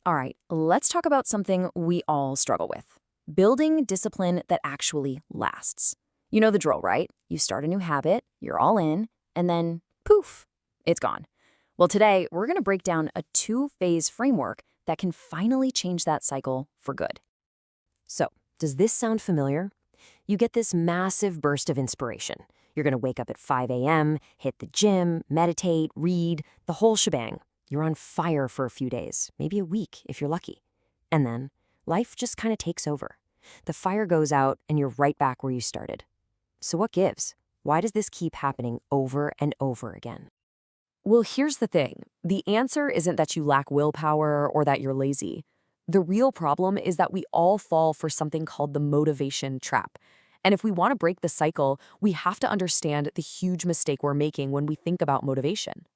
All right, let's talk about something we all struggle with. Building discipline that actually lasts. You know the drill, right? You start a new habit, you're all in, and then poof, it's gone. Well, today we're going to break down a two-phase framework that can finally change that cycle for good. So, does this sound familiar? You get this massive burst of inspiration. You're going to wake up at 5 a.m., hit the gym, meditate, read, the whole shebang. You're on fire for a few days, maybe a week if you're lucky. And then, life just kind of takes over. The fire goes out and you're right back where you started. So what gives? Why does this keep happening over and over again? Well, here's the thing. The answer isn't that you lack willpower or that you're lazy. The real problem is that we all fall for something called the motivation trap. And if we want to break the cycle, we have to understand the huge mistake we're making when we think about motivation.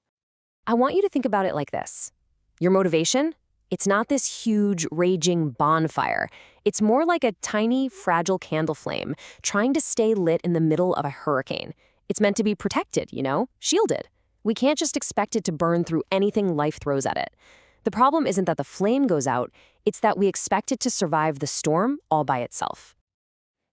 I want you to think about it like this. Your motivation? It's not this huge, raging bonfire. It's more like a tiny, fragile candle flame trying to stay lit in the middle of a hurricane. It's meant to be protected, shielded. We can't just expect it to burn through anything life throws at it. The problem isn't that the flame goes out, it's that we expect it to survive the storm all by itself.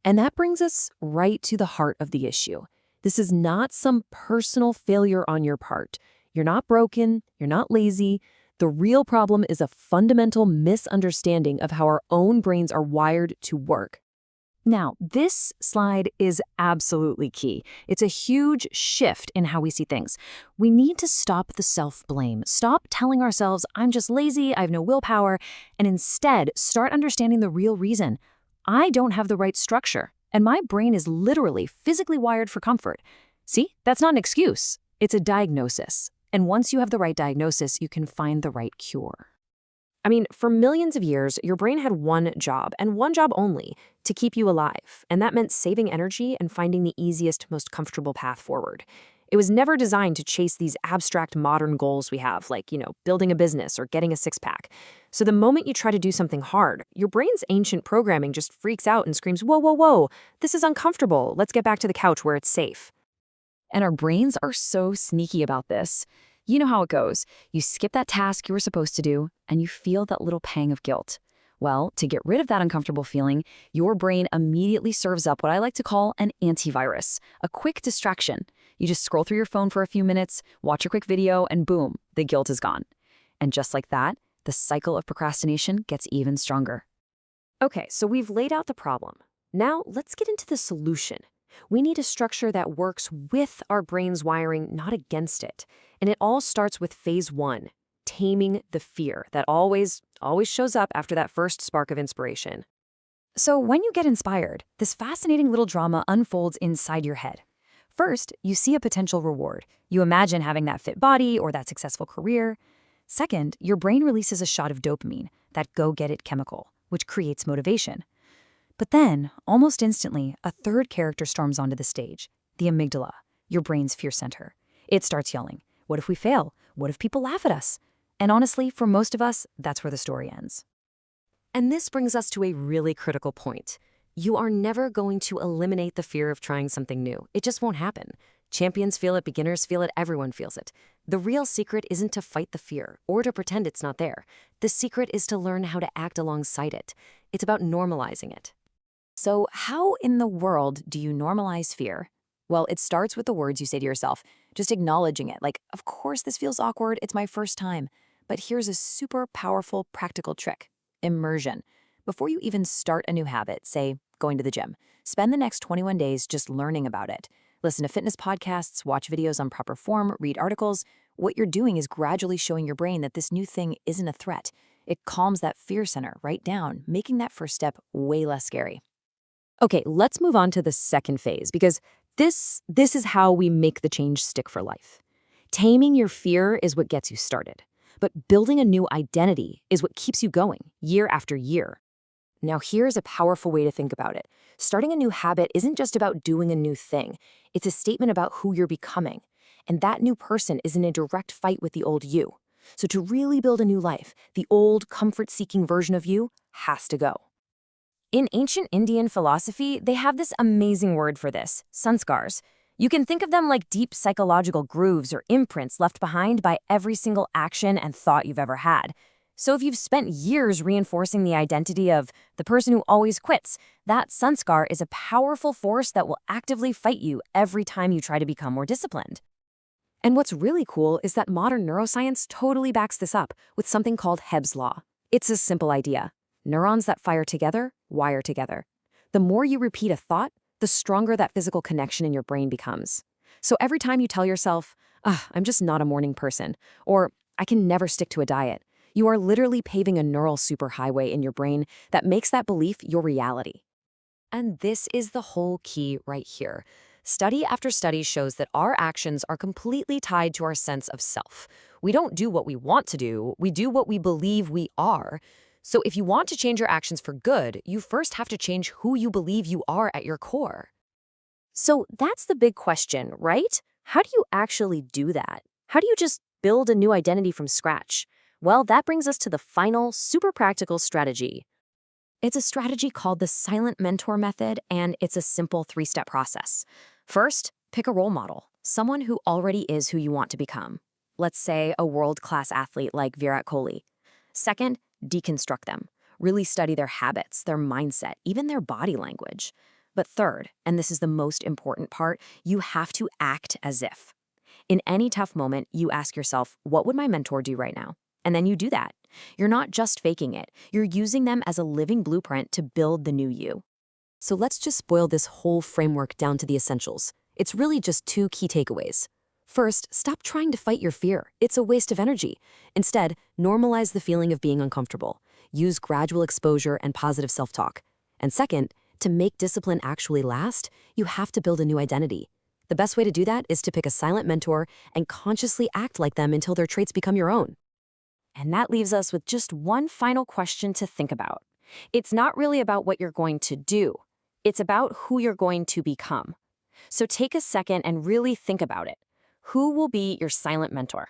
And that brings us right to the heart of the issue. This is not some personal failure on your part. You're not broken, you're not lazy. The real problem is a fundamental misunderstanding of how our own brains are wired to work. Now, this slide is absolutely key. It's a huge shift in how we see things. We need to stop the self-blame. Stop telling ourselves, I'm just lazy, I have no willpower, and instead start understanding the real reason. I don't have the right structure, and my brain is literally physically wired for comfort. See, that's not an excuse. It's a diagnosis. And once you have the right diagnosis, you can find the right cure. I mean, for millions of years, your brain had one job, and one job only, to keep you alive. And that meant saving energy and finding the easiest, most comfortable path forward. It was never designed to chase these abstract modern goals we have, like, building a business or getting a six-pack. So the moment you try to do something hard, your brain's ancient programming just freaks out and screams, whoa, whoa, whoa, this is uncomfortable. Let's get back to the couch where it's safe. And our brains are so sneaky about this. You know how it goes. You skip that task you were supposed to do, and you feel that little pang of guilt. Well, to get rid of that uncomfortable feeling, your brain immediately serves up what I like to call an antivirus, a quick distraction. You just scroll through your phone for a few minutes, watch a quick video, and boom, the guilt is gone. And just like that, the cycle of procrastination gets even stronger. Okay, so we've laid out the problem. Now let's get into the solution. We need a structure that works with our brain's wiring, not against it. And it all starts with phase 1, taming the fear that always shows up after that first spark of inspiration. So when you get inspired, this fascinating little drama unfolds inside your head. First, you see a potential reward. You imagine having that fit body or that successful career. Second, your brain releases a shot of dopamine, that go-get-it chemical, which creates motivation. But then, almost instantly, a third character storms onto the stage, the amygdala, your brain's fear center. It starts yelling, what if we fail? What if people laugh at us? And honestly, for most of us, that's where the story ends. And this brings us to a really critical point. You are never going to eliminate the fear of trying something new. It just won't happen. Champions feel it, beginners feel it, everyone feels it. The real secret isn't to fight the fear or to pretend it's not there. The secret is to learn how to act alongside it. It's about normalizing it. So how in the world do you normalize fear? Well, it starts with the words you say to yourself, just acknowledging it. Like, of course this feels awkward, it's my first time. But here's a super powerful practical trick, immersion. Before you even start a new habit, say going to the gym, spend the next 21 days just learning about it. Listen to fitness podcasts, watch videos on proper form, read articles. What you're doing is gradually showing your brain that this new thing isn't a threat. It calms that fear center right down, making that first step way less scary. Okay, let's move on to the second phase, because this is how we make the change stick for life. Taming your fear is what gets you started, but building a new identity is what keeps you going year after year. Now, here's a powerful way to think about it. Starting a new habit isn't just about doing a new thing. It's a statement about who you're becoming. And that new person is in a direct fight with the old you. So to really build a new life, the old, comfort-seeking version of you has to go. In ancient Indian philosophy, they have this amazing word for this, sanskars. You can think of them like deep psychological grooves or imprints left behind by every single action and thought you've ever had. So if you've spent years reinforcing the identity of the person who always quits, that sanskar is a powerful force that will actively fight you every time you try to become more disciplined. And what's really cool is that modern neuroscience totally backs this up with something called Hebb's law. It's a simple idea. Neurons that fire together wire together. The more you repeat a thought, the stronger that physical connection in your brain becomes. So every time you tell yourself, I'm just not a morning person, or I can never stick to a diet, you are literally paving a neural superhighway in your brain that makes that belief your reality. And this is the whole key right here. Study after study shows that our actions are completely tied to our sense of self. We don't do what we want to do, we do what we believe we are. So if you want to change your actions for good, you first have to change who you believe you are at your core. So that's the big question, right? How do you actually do that? How do you just build a new identity from scratch? Well, that brings us to the final, super practical strategy. It's a strategy called the silent mentor method, and it's a simple 3-step process. First, pick a role model, someone who already is who you want to become. Let's say a world-class athlete like Virat Kohli. Second, deconstruct them. Really study their habits, their mindset, even their body language. But third, and this is the most important part, you have to act as if. In any tough moment, you ask yourself, what would my mentor do right now? And then you do that. You're not just faking it. You're using them as a living blueprint to build the new you. So let's just boil this whole framework down to the essentials. It's really just 2 key takeaways. First, stop trying to fight your fear. It's a waste of energy. Instead, normalize the feeling of being uncomfortable. Use gradual exposure and positive self-talk. And second, to make discipline actually last, you have to build a new identity. The best way to do that is to pick a silent mentor and consciously act like them until their traits become your own. And that leaves us with just one final question to think about. It's not really about what you're going to do. It's about who you're going to become. So take a second and really think about it. Who will be your silent mentor?